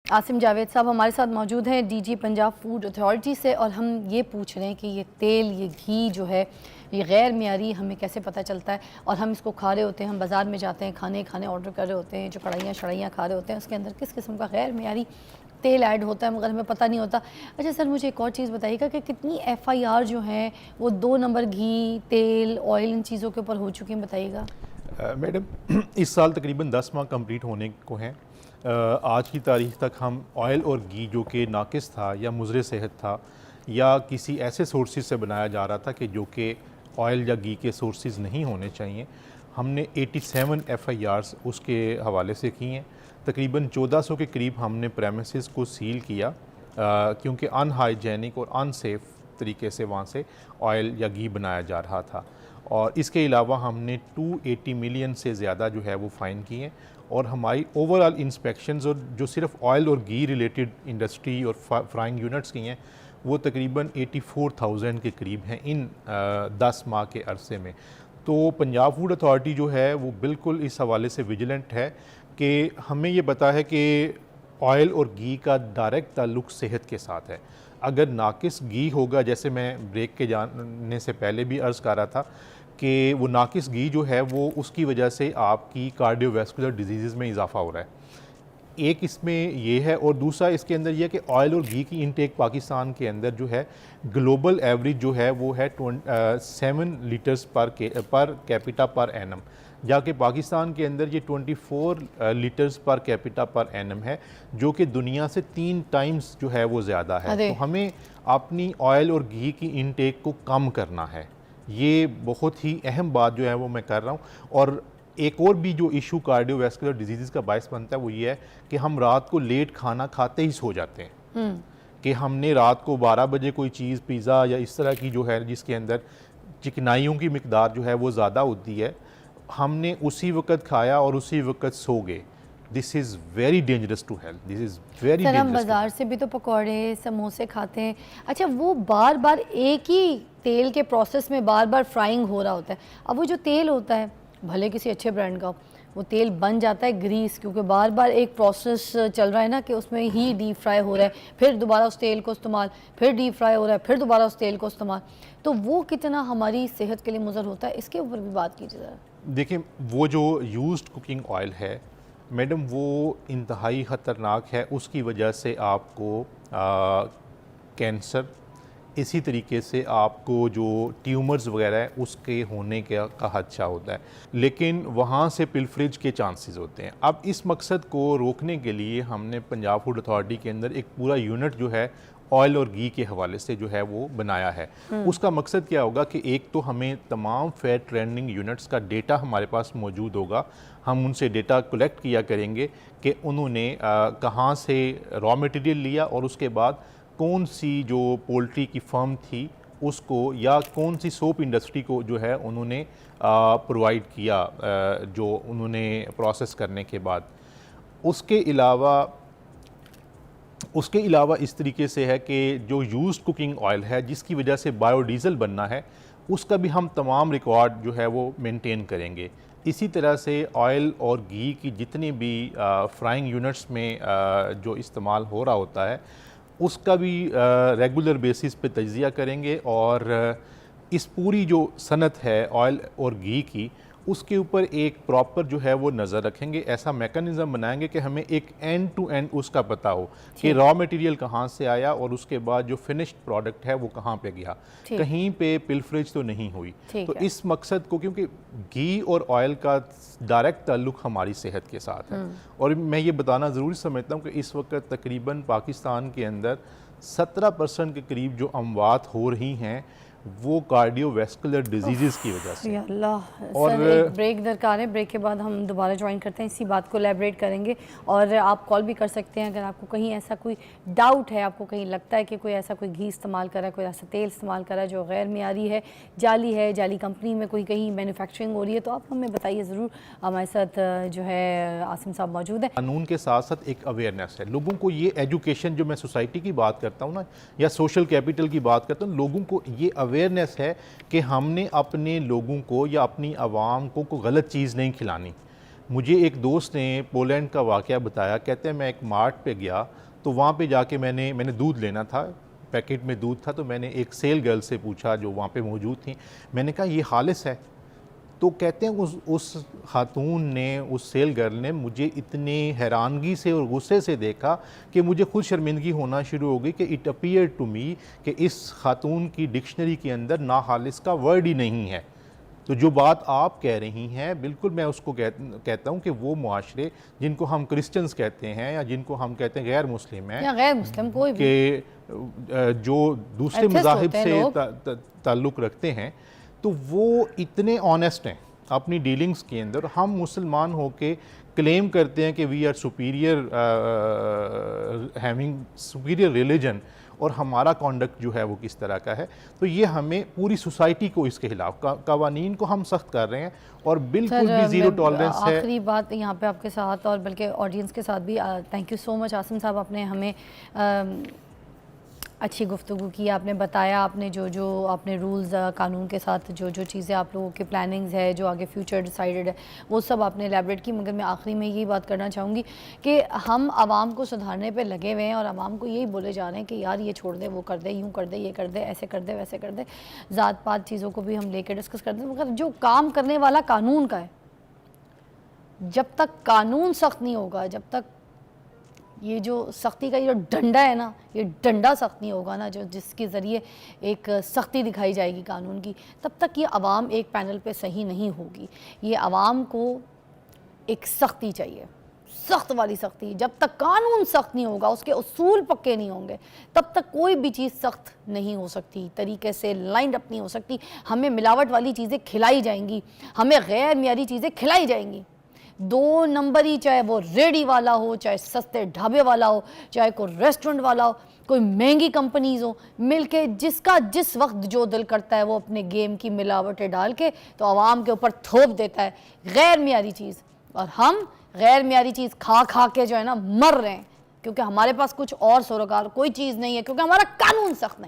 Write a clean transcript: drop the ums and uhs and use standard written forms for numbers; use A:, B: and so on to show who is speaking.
A: आसिम जावेद साहब हमारे साथ मौजूद हैं, डीजी पंजाब फूड अथॉरिटी से, और हम ये पूछ रहे हैं कि ये तेल, ये घी जो है, ये गैर मियारी हमें कैसे पता चलता है? और हम इसको खा रहे होते हैं, हम बाज़ार में जाते हैं, खाने ऑर्डर कर रहे होते हैं, जो कढ़ाइयाँ शढ़ाइयाँ खा रहे होते हैं, उसके अंदर किस किस्म का गैर मियारी तेल ऐड होता है मगर हमें पता नहीं होता। अच्छा सर, मुझे एक और चीज़ बताइएगा कि कितनी FIR जो हैं वो 2 नंबर घी, तेल, ऑयल, इन चीज़ों के ऊपर हो चुकी हैं, बताइएगा।
B: मैडम, इस साल तकरीबन 10 माह कंप्लीट होने को हैं। आज की तारीख तक हम ऑयल और घी जो कि नाकिस था या मुज़र सेहत था या किसी ऐसे सोर्सेज से बनाया जा रहा था कि जो कि ऑयल या घी के सोर्सेज नहीं होने चाहिए, हमने 87 FIRs उसके हवाले से की हैं। तकरीबन 1400 के करीब हमने प्रेमिसेस को सील किया क्योंकि अनहाइजेनिक और अनसेफ तरीके से वहाँ से ऑयल या घी बनाया जा रहा था। और इसके अलावा हमने 280 मिलियन से ज़्यादा जो है वो फ़ाइन किए हैं। और हमारी ओवरऑल इंस्पेक्शंस और जो सिर्फ ऑयल और घी रिलेटेड इंडस्ट्री और फ्राइंग यूनिट्स की हैं वो तकरीबन 84,000 के करीब हैं इन 10 माह के अरसे में। तो पंजाब फूड अथॉरिटी जो है वो बिल्कुल इस हवाले से विजिलेंट है कि हमें ये पता है कि ऑयल और घी का डायरेक्ट ताल्लुक़ सेहत के साथ है। अगर नाकिस घी होगा, जैसे मैं ब्रेक के जाने से पहले भी अर्ज़ कर रहा था कि वो नाकिस घी जो है वो उसकी वजह से आपकी कार्डियोवैस्कुलर डिजीज़ में इजाफा हो रहा है। एक इसमें ये है, और दूसरा इसके अंदर ये है कि ऑयल और घी की इनटेक पाकिस्तान के अंदर जो है ग्लोबल एवरेज जो है वो है 7 litres per capita per annum, जाके पाकिस्तान के अंदर ये 24 litres per capita per annum है, जो कि दुनिया से 3 टाइम्स जो है वो ज़्यादा है। तो हमें अपनी ऑयल और घी की इनटेक को कम करना है। ये बहुत ही अहम बात जो है वो मैं कर रहा हूँ। और एक और भी जो इशू कार्डियोवैस्कुलर डिजीज़ का बायस बनता है वो ये है कि हम रात को लेट खाना खाते ही सो जाते हैं। कि हमने रात को 12 बजे कोई चीज़, पिज़्ज़ा या इस तरह की जो है जिसके अंदर चिकनाइयों की मिकदार जो है वो ज़्यादा होती है, हमने उसी वक्त खाया और उसी वक्त सो गए। This is very dangerous to health. This is very
A: sir,
B: dangerous.
A: हम बाज़ार से भी तो पकौड़े, समोसे खाते हैं। अच्छा, वो बार बार एक ही तेल के प्रोसेस में बार बार फ्राइंग हो रहा होता है। अब वो जो तेल होता है, भले किसी अच्छे ब्रांड का हो, वो तेल बन जाता है ग्रीस, क्योंकि बार बार एक प्रोसेस चल रहा है ना कि उसमें ही डीप फ्राई हो रहा है, फिर दोबारा उस तेल को इस्तेमाल, फिर डीप फ्राई हो रहा है, फिर दोबारा उस तेल को इस्तेमाल। तो वो कितना हमारी सेहत के लिए मुज़र होता है, इसके ऊपर भी बात कीजिए ज़रा।
B: देखिए, वो जो यूज्ड कुकिंग ऑयल है मैडम, वो इंतहाई ख़तरनाक है। उसकी वजह से आपको कैंसर, इसी तरीके से आपको जो ट्यूमर्स वगैरह है उसके होने का खदशा होता है, लेकिन वहाँ से पिलफरेज के चांसेस होते हैं। अब इस मकसद को रोकने के लिए हमने पंजाब फूड अथॉरिटी के अंदर एक पूरा यूनिट जो है ऑयल और घी के हवाले से जो है वो बनाया है। उसका मकसद क्या होगा कि एक तो हमें तमाम फेयर ट्रेंडिंग यूनिट्स का डेटा हमारे पास मौजूद होगा। हम उनसे डेटा कलेक्ट किया करेंगे कि उन्होंने कहाँ से रॉ मटेरियल लिया और उसके बाद कौन सी जो पोल्ट्री की फर्म थी उसको, या कौन सी सोप इंडस्ट्री को जो है उन्होंने प्रोवाइड किया जो उन्होंने प्रोसेस करने के बाद। उसके अलावा इस तरीके से है कि जो यूज्ड कुकिंग ऑयल है जिसकी वजह से बायोडीज़ल बनना है, उसका भी हम तमाम रिकॉर्ड जो है वो मेंटेन करेंगे। इसी तरह से ऑयल और घी की जितनी भी फ्राइंग यूनिट्स में जो इस्तेमाल हो रहा होता है उसका भी रेगुलर बेसिस पे तज्ज़िया करेंगे, और इस पूरी जो सनत है ऑयल और घी की, उसके ऊपर एक प्रॉपर जो है वो नज़र रखेंगे। ऐसा मेकनिज़म बनाएंगे कि हमें एक एंड टू एंड उसका पता हो कि रॉ मटेरियल कहाँ से आया और उसके बाद जो फिनिश्ड प्रोडक्ट है वो कहाँ पे गया, कहीं पे पिलफरेज तो नहीं हुई। तो इस मकसद को, क्योंकि घी और ऑयल का डायरेक्ट ताल्लुक़ हमारी सेहत के साथ है, और मैं ये बताना ज़रूरी समझता हूँ कि इस वक्त तकरीबन पाकिस्तान के अंदर 17% के करीब जो अमवात हो रही हैं वो कार्डियोवैस्कुलर डिजीज़ की वजह से।
A: अल्लाह। और सर, एक ब्रेक दरकार है, ब्रेक के बाद हम दोबारा ज्वाइन करते हैं, इसी बात को एलैबोरेट करेंगे। और आप कॉल भी कर सकते हैं अगर आपको कहीं ऐसा कोई डाउट है, आपको कहीं लगता है कि कोई ऐसा कोई घी इस्तेमाल कर रहा है, कोई ऐसा तेल इस्तेमाल कर रहा है जो गैर मियारी है, जाली कंपनी में कोई कहीं मैन्युफैक्चरिंग हो रही है, तो आप हमें बताइए ज़रूर। हमारे साथ जो है आसिम साहब मौजूद है।
B: कानून के साथ साथ एक अवेयरनेस है लोगों को। ये एजुकेशन, जो मैं सोसाइटी की बात करता हूँ ना, या सोशल कैपिटल की बात करता हूँ, लोगों को ये अवेयरनेस है कि हमने अपने लोगों को या अपनी आवाम को गलत चीज़ नहीं खिलानी। मुझे एक दोस्त ने पोलैंड का वाक़या बताया, कहते हैं मैं एक मार्ट पे गया तो वहाँ पे जाके मैंने दूध लेना था, पैकेट में दूध था, तो मैंने एक सेल गर्ल से पूछा जो वहाँ पे मौजूद थी, मैंने कहा ये खालिस है? तो कहते हैं उस खातून ने, उस सेल गर्ल ने मुझे इतनी हैरानगी से और गुस्से से देखा कि मुझे खुद शर्मिंदगी होना शुरू हो गई कि इट अपीयर टू मी कि इस खातून की डिक्शनरी के अंदर ना खालिस का वर्ड ही नहीं है। तो जो बात आप कह रही हैं, बिल्कुल मैं उसको कहता हूँ कि वो मुआशरे जिनको हम क्रिश्चियंस कहते हैं या जिनको हम कहते हैं गैर मुस्लिम हैं
A: या गैर मुस्लिम कोई भी
B: कि जो दूसरे
A: Atheist
B: मज़ाहिब
A: होते हैं
B: से
A: लोग।
B: ताल्लुक़ रखते हैं, तो वो इतने ऑनेस्ट हैं अपनी डीलिंग्स के अंदर। हम मुसलमान होके क्लेम करते हैं कि we are superior, having superior religion, और हमारा कॉन्डक्ट जो है वो किस तरह का है। तो ये हमें पूरी सोसाइटी को इसके खिलाफ कवानीन को हम सख्त कर रहे हैं और बिल्कुल भी ज़ीरो टॉलरेंस है।
A: आखिरी बात यहाँ पे आपके साथ और बल्कि ऑडियंस के साथ भी, thank you so much Asim साहब, आपने हमें अच्छी गुफ्तगू की, आपने बताया, आपने जो आपने रूल्स कानून के साथ जो चीज़ें आप लोगों की प्लानिंग्स है, जो आगे फ्यूचर डिसाइडेड है, वो सब आपने एलैबोरेट की। मगर मैं आखिरी में यही बात करना चाहूँगी कि हम आवाम को सुधारने पे लगे हुए हैं और आवाम को यही बोले जा रहे हैं कि यार ये छोड़ दे, वो कर दे, यूँ कर दे, ये कर दे, ऐसे कर दे, वैसे कर दे, ज़ात पात चीज़ों को भी हम लेकर डिस्कस करते हैं। मगर जो काम करने वाला कानून का है, जब तक कानून सख्त नहीं होगा, जब तक ये जो सख्ती का ये जो डंडा है ना, ये डंडा सख्त नहीं होगा ना, जो जिसके ज़रिए एक सख्ती दिखाई जाएगी कानून की, तब तक ये आवाम एक पैनल पे सही नहीं होगी। ये आवाम को एक सख्ती चाहिए, सख्त वाली सख्ती। जब तक कानून सख्त नहीं होगा, उसके उसूल पक्के नहीं होंगे, तब तक कोई भी चीज़ सख्त नहीं हो सकती, तरीके से लाइंड अप नहीं हो सकती। हमें मिलावट वाली चीज़ें खिलाई जाएंगी, हमें गैर मियारी चीज़ें खिलाई जाएंगी। 2 नंबरी, चाहे वो रेडी वाला हो, चाहे सस्ते ढाबे वाला हो, चाहे कोई रेस्टोरेंट वाला हो, कोई महंगी कंपनीज हो, मिलके जिसका जिस वक्त जो दिल करता है वो अपने गेम की मिलावटें डाल के तो आवाम के ऊपर थोप देता है गैर मियारी चीज़। और हम गैर मियारी चीज़ खा खा के जो है ना मर रहे हैं, क्योंकि हमारे पास कुछ और सरोकार कोई चीज़ नहीं है, क्योंकि हमारा कानून सख्त नहीं।